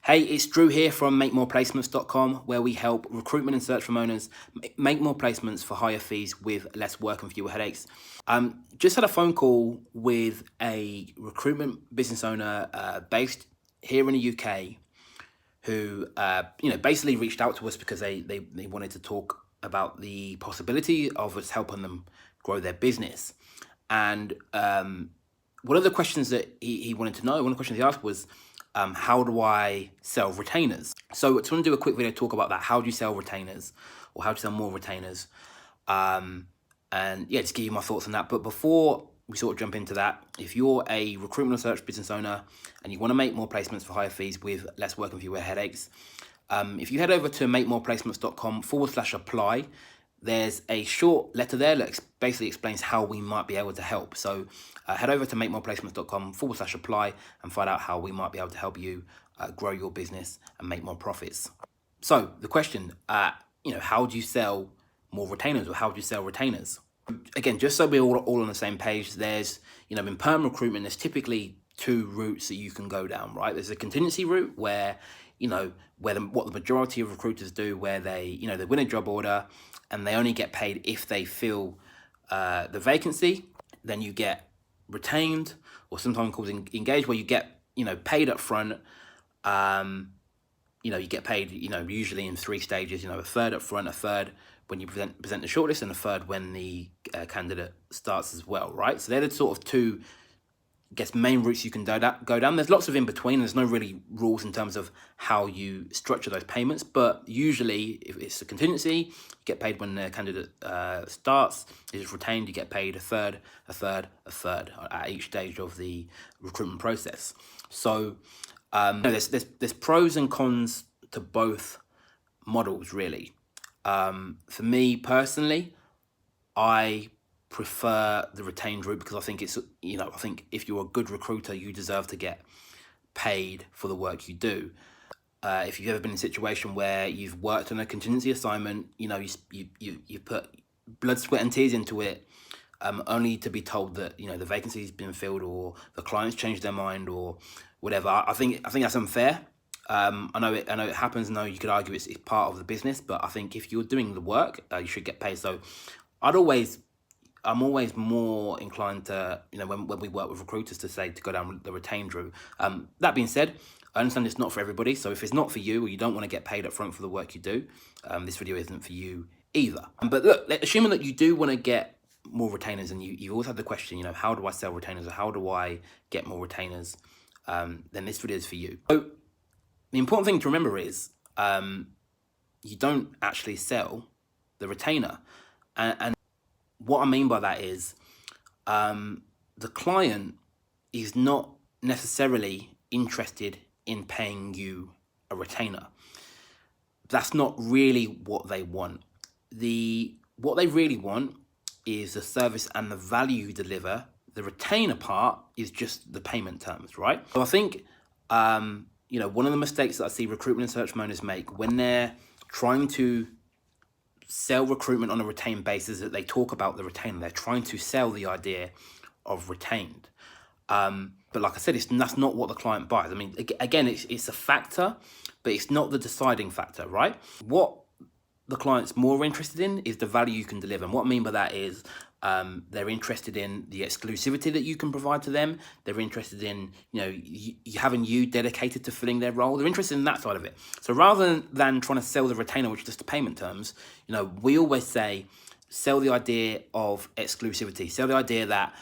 Hey, it's Drew here from MakeMorePlacements.com, where we help recruitment and search firm owners make more placements for higher fees with less work and fewer headaches. Just had a phone call with a recruitment business owner based here in the UK who basically reached out to us because they wanted to talk about the possibility of us helping them grow their business. And one of the questions that he wanted to know, one of the questions he asked was, how do I sell retainers? So I just want to do a quick video talk about that. How do you sell retainers, or how to sell more retainers? And yeah, just give you my thoughts on that. But before we sort of jump into that, if you're a recruitment or search business owner and you want to make more placements for higher fees with less work and fewer headaches, if you head over to makemoreplacements.com/apply, there's a short letter there that basically explains how we might be able to help. So head over to makemoreplacements.com/apply and find out how we might be able to help you grow your business and make more profits. So the question, how do you sell more retainers, or how do you sell retainers? Again, just so we're all on the same page, there's, in perm recruitment, there's typically two routes that you can go down, right? There's a contingency route where, what the majority of recruiters do, where they win a job order and they only get paid if they fill the vacancy. Then you get retained, or sometimes called engaged, where you get, paid up front. You get paid, usually in three stages, a third up front, a third when you present the shortlist, and a third when the candidate starts as well, right? So they're the sort of two, main routes you can go down. There's lots of in between. There's no really rules in terms of how you structure those payments, but usually if it's a contingency, you get paid when the candidate starts. If it's retained, you get paid a third at each stage of the recruitment process. So there's pros and cons to both models, really. For me personally, I prefer the retained route because I think it's, I think if you're a good recruiter, you deserve to get paid for the work you do. If you've ever been in a situation where you've worked on a contingency assignment, you put blood, sweat and tears into it, only to be told that, the vacancy's been filled, or the client's changed their mind, or whatever. I think that's unfair. I know it happens. I know you could argue it's part of the business, but I think if you're doing the work, you should get paid. So I'm always more inclined to, when we work with recruiters, to go down the retained route. That being said, I understand it's not for everybody. So if it's not for you, or you don't want to get paid up front for the work you do, this video isn't for you either. But look, assuming that you do want to get more retainers, and you've always had the question, how do I sell retainers, or how do I get more retainers? Then this video is for you. So the important thing to remember is you don't actually sell the retainer. And what I mean by that is the client is not necessarily interested in paying you a retainer. That's not really what they want. What they really want is the service and the value you deliver. The retainer part is just the payment terms, right? So I think one of the mistakes that I see recruitment and search owners make when they're trying to sell recruitment on a retained basis, that they talk about the retainer. They're trying to sell the idea of retained. But like I said, that's not what the client buys. I mean, again, it's a factor, but it's not the deciding factor, right? What the client's more interested in is the value you can deliver. And what I mean by that is they're interested in the exclusivity that you can provide to them. They're interested in, having you dedicated to filling their role. They're interested in that side of it. So rather than trying to sell the retainer, which is just the payment terms, we always say, sell the idea of exclusivity. Sell the idea that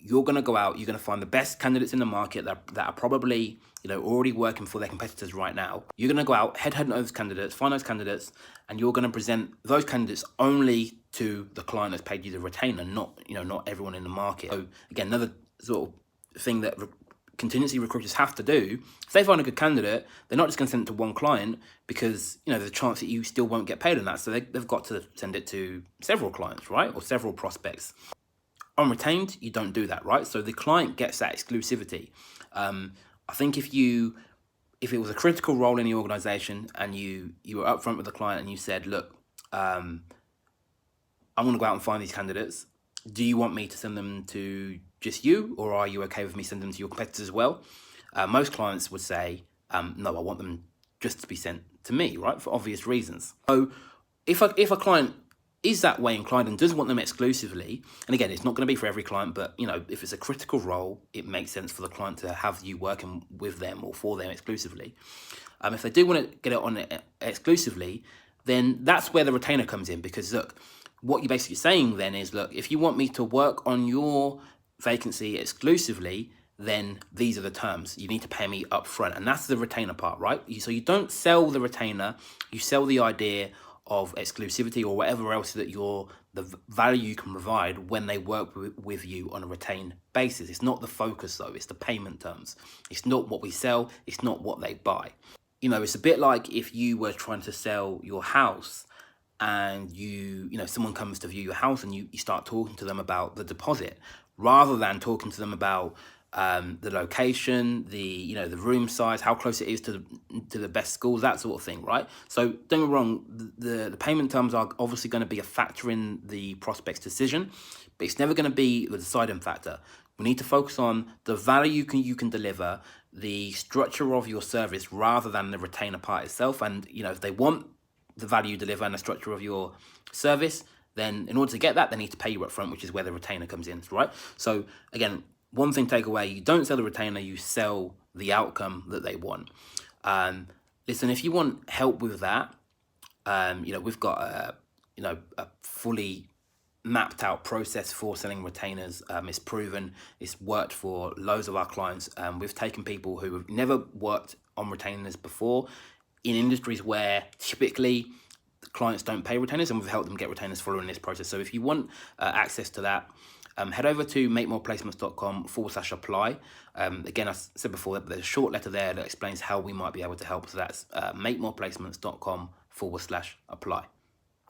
you're going to go out, you're going to find the best candidates in the market that are probably, already working for their competitors right now. You're going to go out, headhunt those candidates, find those candidates, and you're going to present those candidates only to the client that's paid you the retainer, not everyone in the market. So again, another sort of thing that contingency recruiters have to do, if they find a good candidate, they're not just going to send it to one client, because there's a chance that you still won't get paid on that. So they've got to send it to several clients, right, or several prospects. On retained, you don't do that, right? So the client gets that exclusivity. I think if it was a critical role in the organization, and you were upfront with the client and you said, look, I'm going to go out and find these candidates. Do you want me to send them to just you, or are you okay with me sending them to your competitors as well? Most clients would say, No, I want them just to be sent to me, right? For obvious reasons. So if a client is that way inclined and does want them exclusively, and again, it's not going to be for every client, but if it's a critical role, it makes sense for the client to have you working with them or for them exclusively. If they do want to get it on exclusively, then that's where the retainer comes in, because look, what you're basically saying then is, look, if you want me to work on your vacancy exclusively, then these are the terms. You need to pay me up front. And that's the retainer part, right? So you don't sell the retainer, you sell the idea of exclusivity or whatever else that the value you can provide when they work with you on a retained basis. It's not the focus though, it's the payment terms. It's not what we sell, it's not what they buy. It's a bit like if you were trying to sell your house and someone comes to view your house and you start talking to them about the deposit, rather than talking to them about the location, the room size, how close it is to the best schools, that sort of thing, right? So don't get me wrong, the payment terms are obviously going to be a factor in the prospect's decision, but it's never going to be the deciding factor. We need to focus on the value you can deliver, the structure of your service, rather than the retainer part itself. And if they want the value you deliver and the structure of your service, then in order to get that, they need to pay you up front, which is where the retainer comes in, right? So again, one thing take away, you don't sell the retainer, you sell the outcome that they want. Listen, if you want help with that, we've got a fully mapped out process for selling retainers. It's proven, it's worked for loads of our clients. We've taken people who have never worked on retainers before in industries where typically clients don't pay retainers, and we've helped them get retainers following this process. So if you want access to that, head over to makemoreplacements.com/apply. Again, I said before, there's a short letter there that explains how we might be able to help. So that's makemoreplacements.com/apply.